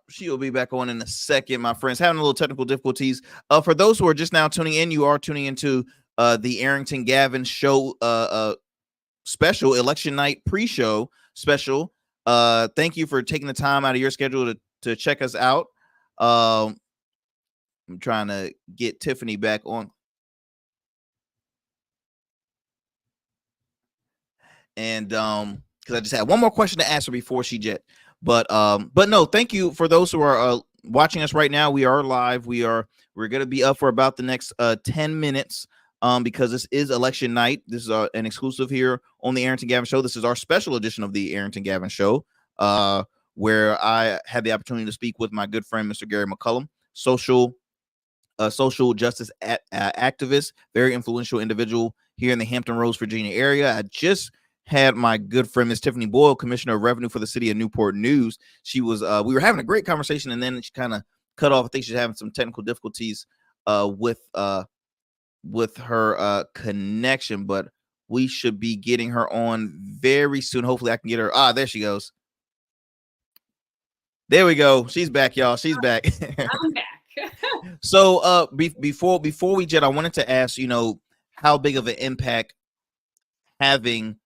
She will be back on in a second, my friends. Having a little technical difficulties. For those who are just now tuning in, you are tuning into the Arrington Gavin Show special election night pre-show special. Thank you for taking the time out of your schedule to check us out. I'm trying to get Tiffany back on. And because I just had one more question to ask her before she jet. But no, thank you for those who are watching us right now. We are live. We're gonna be up for about the next 10 minutes. Because this is election night. This is an exclusive here on the Arrington Gavin Show. This is our special edition of the Arrington Gavin Show, where I had the opportunity to speak with my good friend, Mr. Gary McCullum, social justice activist, very influential individual here in the Hampton Roads, Virginia area. I just had my good friend, Ms. Tiffany Boyle, Commissioner of Revenue for the City of Newport News. She was, we were having a great conversation, and then she kind of cut off. I think she's having some technical difficulties with her connection, but we should be getting her on very soon. Hopefully I can get her. There she goes. There we go. She's back, y'all. She's back. I'm back. So before we jet, I wanted to ask, how big of an impact having,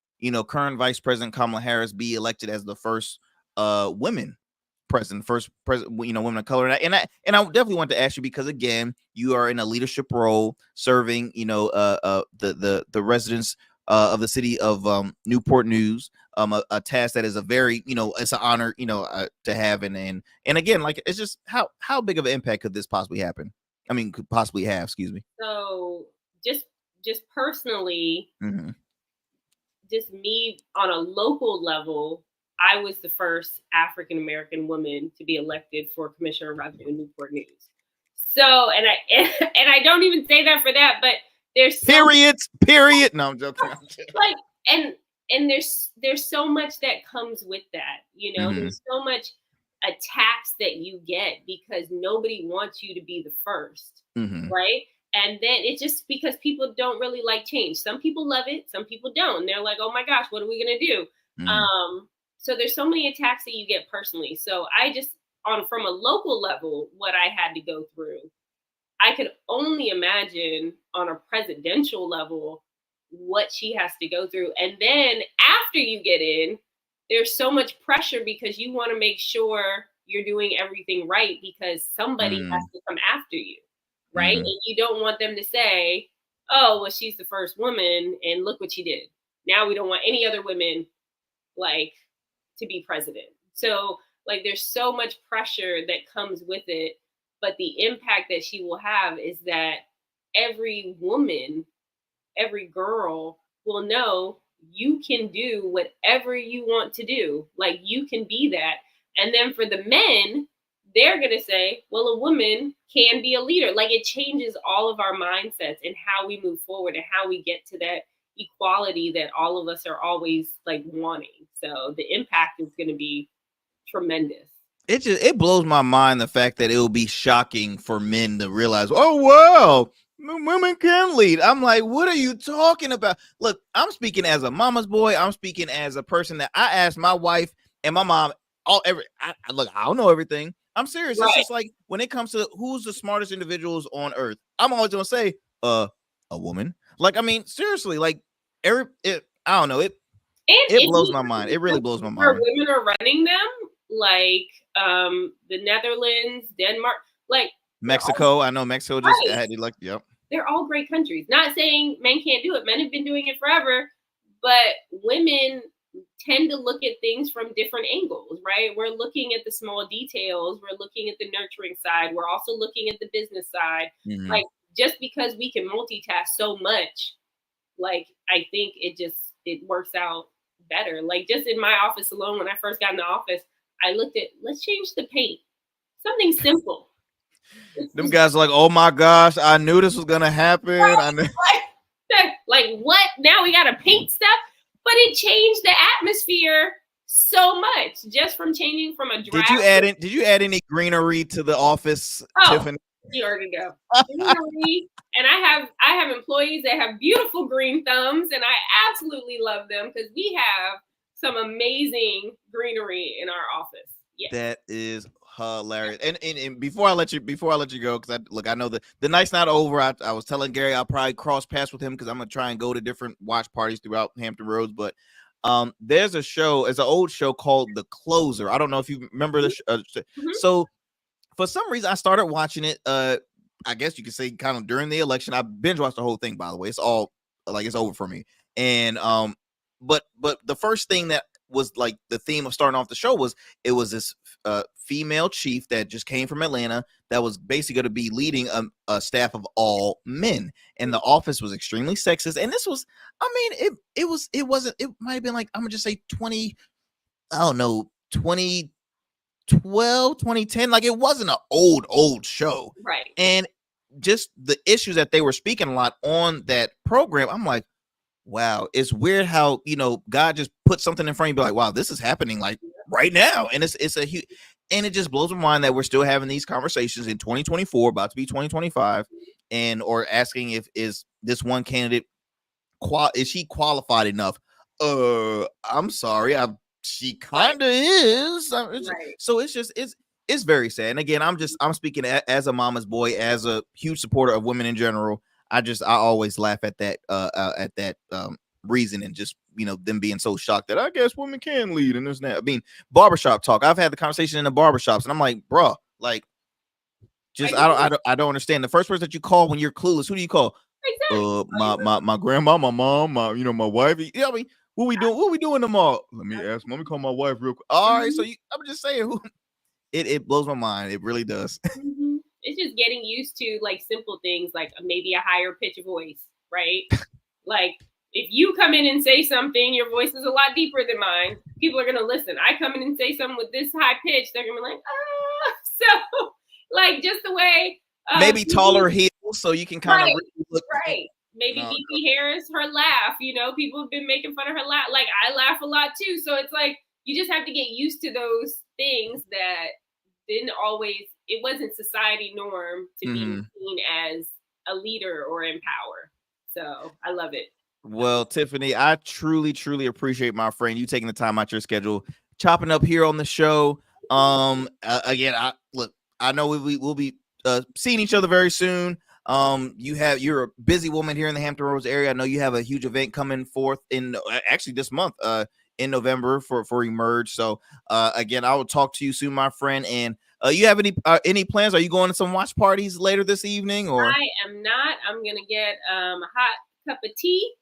current Vice President Kamala Harris be elected as the first women president, women of color. And I definitely want to ask you, because again, you are in a leadership role serving, the residents of the city of Newport News, a task that is a very, it's an honor, to have. And again, like, it's just how big of an impact could this possibly happen? I mean, could possibly have, excuse me. So just personally, mm-hmm. just me on a local level, I was the first African-American woman to be elected for Commissioner of Revenue in Newport News. So, and I don't even say that for that, but there's period. No, I'm joking. Like, and there's so much that comes with that, mm-hmm. There's so much attacks that you get because nobody wants you to be the first, mm-hmm. right? And then it's just because people don't really like change. Some people love it, some people don't. And they're like, oh my gosh, what are we gonna do? Mm-hmm. So there's so many attacks that you get personally. So I just, from a local level, what I had to go through, I could only imagine on a presidential level what she has to go through. And then after you get in, there's so much pressure because you want to make sure you're doing everything right because somebody has to come after you, right? Mm-hmm. And you don't want them to say, oh, well, she's the first woman and look what she did. Now we don't want any other women to be president. So there's so much pressure that comes with it, but the impact that she will have is that every woman, every girl will know you can do whatever you want to do. You can be that. And then for the men, they're going to say, well, a woman can be a leader. It changes all of our mindsets and how we move forward and how we get to that equality that all of us are always wanting. So the impact is going to be tremendous. It blows my mind, the fact that it will be shocking for men to realize, oh wow, women can lead. I'm like, what are you talking about? Look, I'm speaking as a mama's boy. I'm speaking as a person that I asked my wife and my mom I don't know everything. I'm serious. Right. It's just like when it comes to who's the smartest individuals on earth, I'm always gonna say a woman. I mean, seriously, I don't know. It blows my mind. It really blows my mind. Women are running them, the Netherlands, Denmark, Mexico. I know Mexico just had it. Yep. They're all great countries. Not saying men can't do it. Men have been doing it forever, but women tend to look at things from different angles, right? We're looking at the small details. We're looking at the nurturing side. We're also looking at the business side. Mm-hmm. Just because we can multitask so much, I think it works out better. Just in my office alone, when I first got in the office, I looked at, let's change the paint. Something simple. Them guys are like, oh my gosh, I knew this was going to happen. Right. I knew. What? Now we got to paint stuff? But it changed the atmosphere so much just from changing from a draft. Did you add any greenery to the office, Tiffany? You already know. Greenery. And I have employees that have beautiful green thumbs, and I absolutely love them because we have some amazing greenery in our office. Yes. That is Hilarious. And before I let you go, because I know the night's not over. I was telling Gary I'll probably cross paths with him because I'm gonna try and go to different watch parties throughout Hampton Roads. But there's an old show called The Closer. I don't know if you remember this. So for some reason I started watching it. I guess you could say kind of during the election. I binge watched the whole thing, by the way. It's all like it's over for me. And but the first thing that was like the theme of starting off the show was this female chief that just came from Atlanta that was basically going to be leading a staff of all men, and the office was extremely sexist. And this was, I mean, it might have been like, I'm gonna just say 2012, 2010. Like, it wasn't an old show, right? And just the issues that they were speaking a lot on that program, I'm like, wow, it's weird how, God just put something in front of you, be like, wow, this is happening like right now. And it's a huge, and it just blows my mind that we're still having these conversations in 2024, about to be 2025, or asking is this one candidate, is she qualified enough? I'm sorry, she kind of is. So it's very sad. And again, I'm speaking as a mama's boy, as a huge supporter of women in general. I always laugh at that reason, and just, them being so shocked that I guess women can lead and this and that. I mean, barbershop talk. I've had the conversation in the barbershops, and I'm like, bro, like, just I don't understand. The first person that you call when you're clueless, who do you call? Exactly. My grandma, my mom, my wife. I mean, what we doing tomorrow? Let me call my wife real quick. All right, so I'm just saying, it blows my mind. It really does. It's just getting used to like simple things, like maybe a higher pitch voice, right? Like, if you come in and say something, your voice is a lot deeper than mine. People are gonna listen. I come in and say something with this high pitch, they're gonna be like, ah. So, like, just the way maybe taller heels, so you can kind of look right. Maybe VP Harris, her laugh. People have been making fun of her laugh. Like, I laugh a lot too. So it's like you just have to get used to those things that didn't always. It wasn't society norm to be seen as a leader or in power. So I love it. Well, Tiffany, I truly, truly appreciate, my friend, you taking the time out your schedule, chopping up here on the show. Again, I know we'll be seeing each other very soon. You're a busy woman here in the Hampton Roads area. I know you have a huge event coming forth in actually this month, in November for Emerge. So again, I will talk to you soon, my friend. And you have any plans? Are you going to some watch parties later this evening? Or I am not. I'm gonna get a hot cup of tea,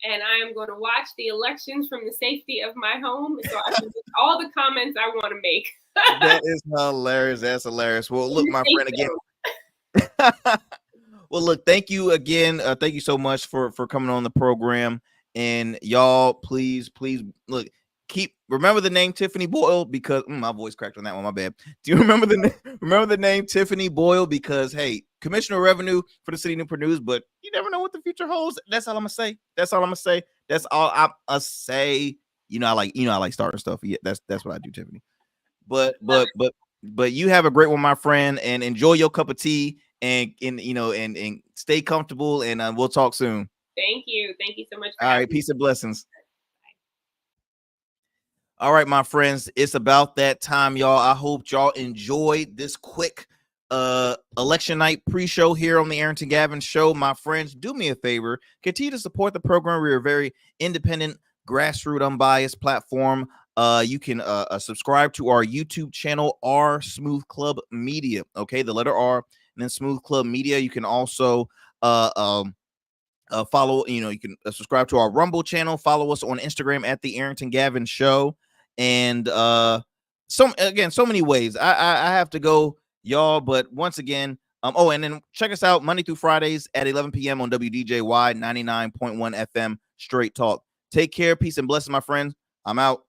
and I am going to watch the elections from the safety of my home, so I can make all the comments I want to make. That is hilarious. That's hilarious. Well, look, my friend, again. Well, look, thank you again. Thank you so much for coming on the program. And y'all, please look. Remember the name Tiffany Boyle, because my voice cracked on that one. My bad. Do you remember the name Tiffany Boyle? Because, hey, Commissioner of Revenue for the city of Newport News, but you never know what the future holds. That's all I'm gonna say. That's all I'm gonna say. I like starting stuff. Yeah, that's what I do, Tiffany. But you have a great one, my friend, and enjoy your cup of tea, and stay comfortable, and we'll talk soon. Thank you so much. All right, peace and blessings. All right, my friends, it's about that time, y'all. I hope y'all enjoyed this quick election night pre-show here on the Arrington Gavin Show. My friends, do me a favor, continue to support the program. We're a very independent, grassroots, unbiased platform. You can subscribe to our YouTube channel, R Smooth Club Media. Okay, the letter R and then Smooth Club Media. You can also follow. You can subscribe to our Rumble channel. Follow us on Instagram at the Arrington Gavin Show. And so many ways. I have to go, y'all. But once again, and then check us out Monday through Fridays at 11 p.m. on WDJY 99.1 FM Straight Talk. Take care, peace and blessings, my friends. I'm out.